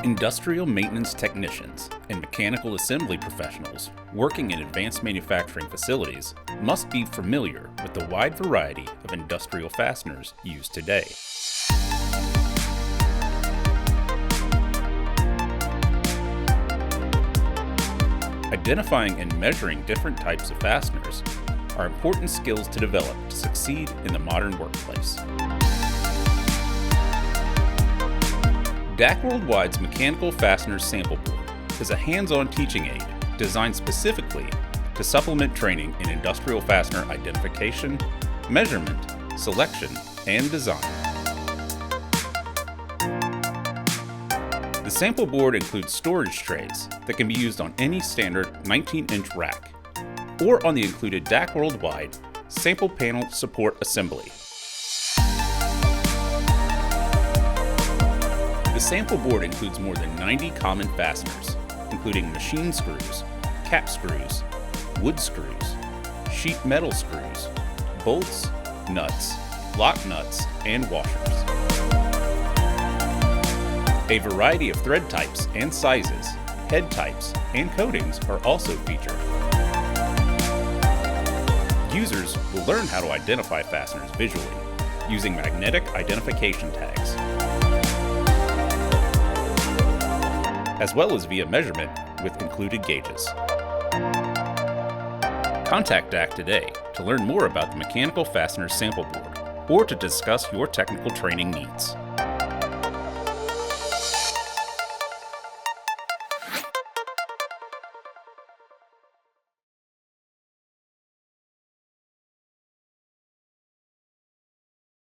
Industrial maintenance technicians and mechanical assembly professionals working in advanced manufacturing facilities must be familiar with the wide variety of industrial fasteners used today. Identifying and measuring different types of fasteners are important skills to develop to succeed in the modern workplace. DAC Worldwide's Mechanical Fasteners Sample Board is a hands-on teaching aid designed specifically to supplement training in industrial fastener identification, measurement, selection, and design. The sample board includes storage trays that can be used on any standard 19-inch rack or on the included DAC Worldwide Sample Panel Support Assembly. The sample board includes more than 90 common fasteners, including machine screws, cap screws, wood screws, sheet metal screws, bolts, nuts, lock nuts, and washers. A variety of thread types and sizes, head types, and coatings are also featured. Users will learn how to identify fasteners visually using magnetic identification tags, as well as via measurement with included gauges. Contact DAC today to learn more about the Mechanical Fasteners Sample Board or to discuss your technical training needs.